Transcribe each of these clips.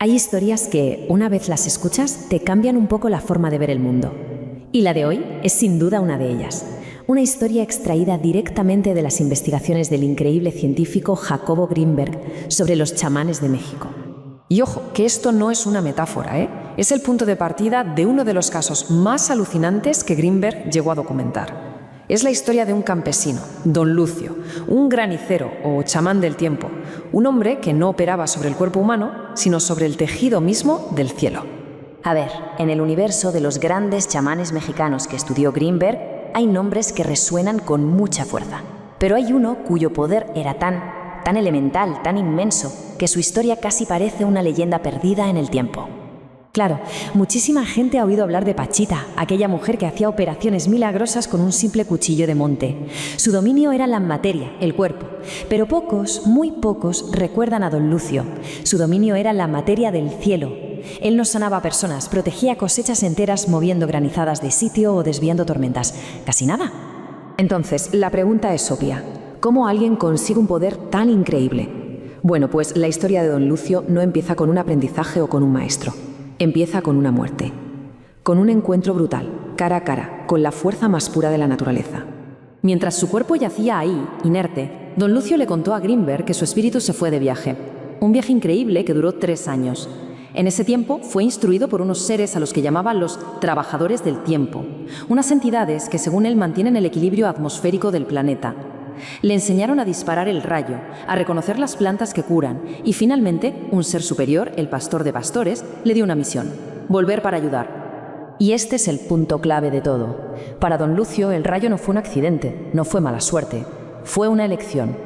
Hay historias que, una vez las escuchas, te cambian un poco la forma de ver el mundo. Y la de hoy es sin duda una de ellas. Una historia extraída directamente de las investigaciones del increíble científico Jacobo Grinberg sobre los chamanes de México. Y ojo, que esto no es una metáfora, es el punto de partida de uno de los casos más alucinantes que Grinberg llegó a documentar. Es la historia de un campesino, Don Lucio, un granicero o chamán del tiempo, un hombre que no operaba sobre el cuerpo humano, sino sobre el tejido mismo del cielo. A ver, en el universo de los grandes chamanes mexicanos que estudió Grinberg, hay nombres que resuenan con mucha fuerza. Pero hay uno cuyo poder era tan elemental, tan inmenso, que su historia casi parece una leyenda perdida en el tiempo. Claro, muchísima gente ha oído hablar de Pachita, aquella mujer que hacía operaciones milagrosas con un simple cuchillo de monte. Su dominio era la materia, el cuerpo. Pero pocos, muy pocos, recuerdan a Don Lucio. Su dominio era la materia del cielo. Él no sanaba a personas, protegía cosechas enteras moviendo granizadas de sitio o desviando tormentas. Casi nada. Entonces, la pregunta es obvia. ¿Cómo alguien consigue un poder tan increíble? Bueno, pues la historia de Don Lucio no empieza con un aprendizaje o con un maestro. Empieza con una muerte, con un encuentro brutal, cara a cara, con la fuerza más pura de la naturaleza. Mientras su cuerpo yacía ahí, inerte, Don Lucio le contó a Grinberg que su espíritu se fue de viaje. Un viaje increíble que duró 3 años. En ese tiempo fue instruido por unos seres a los que llamaba los trabajadores del tiempo, unas entidades que según él mantienen el equilibrio atmosférico del planeta. Le enseñaron a disparar el rayo, a reconocer las plantas que curan y finalmente un ser superior, el pastor de pastores, le dio una misión: volver para ayudar. Y este es el punto clave de todo. Para Don Lucio el rayo no fue un accidente, no fue mala suerte, fue una elección,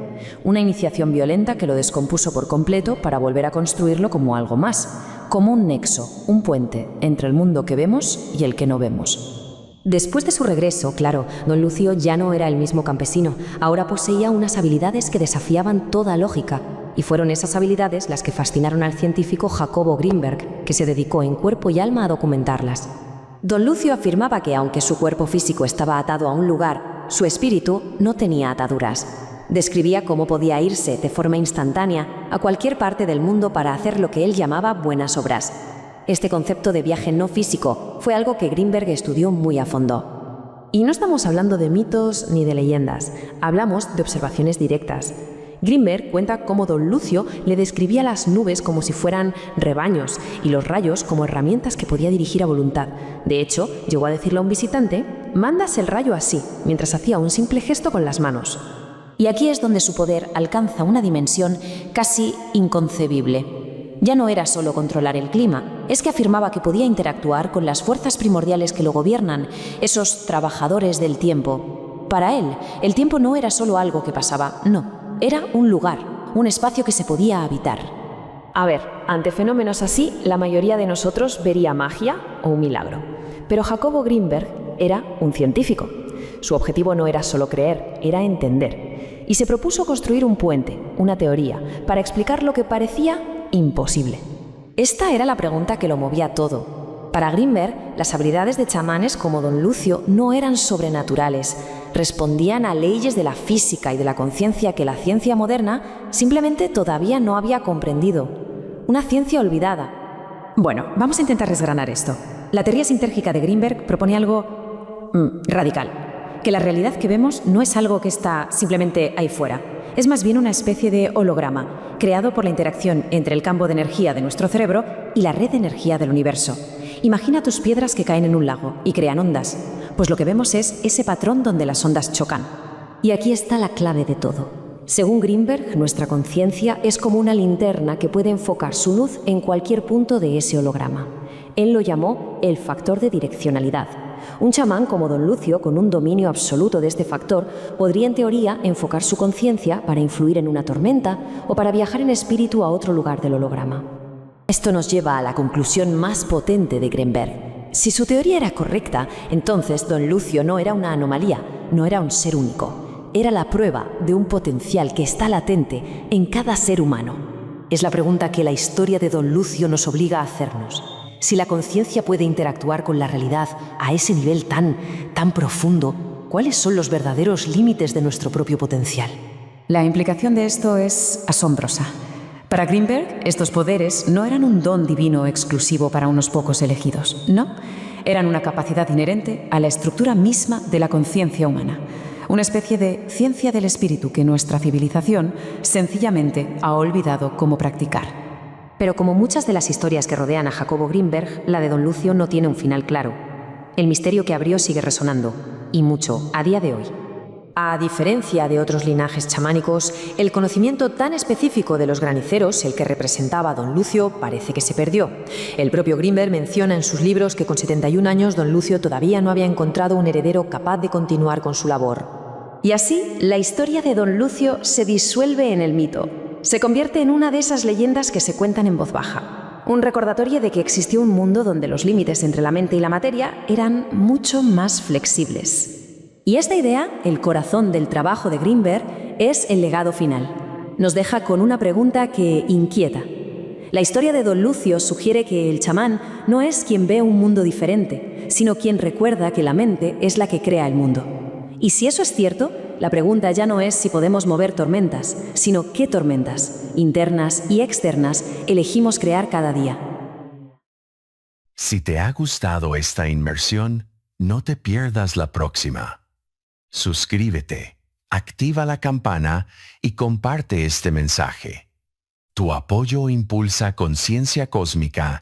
una iniciación violenta que lo descompuso por completo para volver a construirlo como algo más, como un nexo, un puente entre el mundo que vemos y el que no vemos. Después de su regreso, claro, Don Lucio ya no era el mismo campesino, ahora poseía unas habilidades que desafiaban toda lógica, y fueron esas habilidades las que fascinaron al científico Jacobo Grinberg, que se dedicó en cuerpo y alma a documentarlas. Don Lucio afirmaba que aunque su cuerpo físico estaba atado a un lugar, su espíritu no tenía ataduras. Describía cómo podía irse de forma instantánea a cualquier parte del mundo para hacer lo que él llamaba buenas obras. Este concepto de viaje no físico fue algo que Grinberg estudió muy a fondo. Y no estamos hablando de mitos ni de leyendas, hablamos de observaciones directas. Grinberg cuenta cómo Don Lucio le describía las nubes como si fueran rebaños y los rayos como herramientas que podía dirigir a voluntad. De hecho, llegó a decirle a un visitante: «Mandas el rayo así», mientras hacía un simple gesto con las manos. Y aquí es donde su poder alcanza una dimensión casi inconcebible. Ya no era solo controlar el clima, es que afirmaba que podía interactuar con las fuerzas primordiales que lo gobiernan, esos trabajadores del tiempo. Para él, el tiempo no era solo algo que pasaba, no, era un lugar, un espacio que se podía habitar. A ver, ante fenómenos así, la mayoría de nosotros vería magia o un milagro. Pero Jacobo Grinberg era un científico. Su objetivo no era solo creer, era entender. Y se propuso construir un puente, una teoría, para explicar lo que parecía imposible. Esta era la pregunta que lo movía todo. Para Grinberg, las habilidades de chamanes como Don Lucio no eran sobrenaturales, respondían a leyes de la física y de la conciencia que la ciencia moderna simplemente todavía no había comprendido. Una ciencia olvidada. Bueno, vamos a intentar desgranar esto. La teoría sintérgica de Grinberg propone algo radical, que la realidad que vemos no es algo que está simplemente ahí fuera. Es más bien una especie de holograma, creado por la interacción entre el campo de energía de nuestro cerebro y la red de energía del universo. Imagina tus piedras que caen en un lago y crean ondas. Pues lo que vemos es ese patrón donde las ondas chocan. Y aquí está la clave de todo. Según Grinberg, nuestra conciencia es como una linterna que puede enfocar su luz en cualquier punto de ese holograma. Él lo llamó el factor de direccionalidad. Un chamán como Don Lucio, con un dominio absoluto de este factor, podría en teoría enfocar su conciencia para influir en una tormenta o para viajar en espíritu a otro lugar del holograma. Esto nos lleva a la conclusión más potente de Grinberg. Si su teoría era correcta, entonces Don Lucio no era una anomalía, no era un ser único. Era la prueba de un potencial que está latente en cada ser humano. Es la pregunta que la historia de Don Lucio nos obliga a hacernos. Si la conciencia puede interactuar con la realidad a ese nivel tan profundo, ¿cuáles son los verdaderos límites de nuestro propio potencial? La implicación de esto es asombrosa. Para Greenberg, estos poderes no eran un don divino exclusivo para unos pocos elegidos, no. Eran una capacidad inherente a la estructura misma de la conciencia humana, una especie de ciencia del espíritu que nuestra civilización sencillamente ha olvidado cómo practicar. Pero como muchas de las historias que rodean a Jacobo Greenberg, la de Don Lucio no tiene un final claro. El misterio que abrió sigue resonando, y mucho, a día de hoy. A diferencia de otros linajes chamánicos, el conocimiento tan específico de los graniceros, el que representaba a Don Lucio, parece que se perdió. El propio Greenberg menciona en sus libros que con 71 años Don Lucio todavía no había encontrado un heredero capaz de continuar con su labor. Y así, la historia de Don Lucio se disuelve en el mito. Se convierte en una de esas leyendas que se cuentan en voz baja. Un recordatorio de que existió un mundo donde los límites entre la mente y la materia eran mucho más flexibles. Y esta idea, el corazón del trabajo de Greenberg, es el legado final. Nos deja con una pregunta que inquieta. La historia de Don Lucio sugiere que el chamán no es quien ve un mundo diferente, sino quien recuerda que la mente es la que crea el mundo. Y si eso es cierto, la pregunta ya no es si podemos mover tormentas, sino qué tormentas, internas y externas, elegimos crear cada día. Si te ha gustado esta inmersión, no te pierdas la próxima. Suscríbete, activa la campana y comparte este mensaje. Tu apoyo impulsa Conciencia Cósmica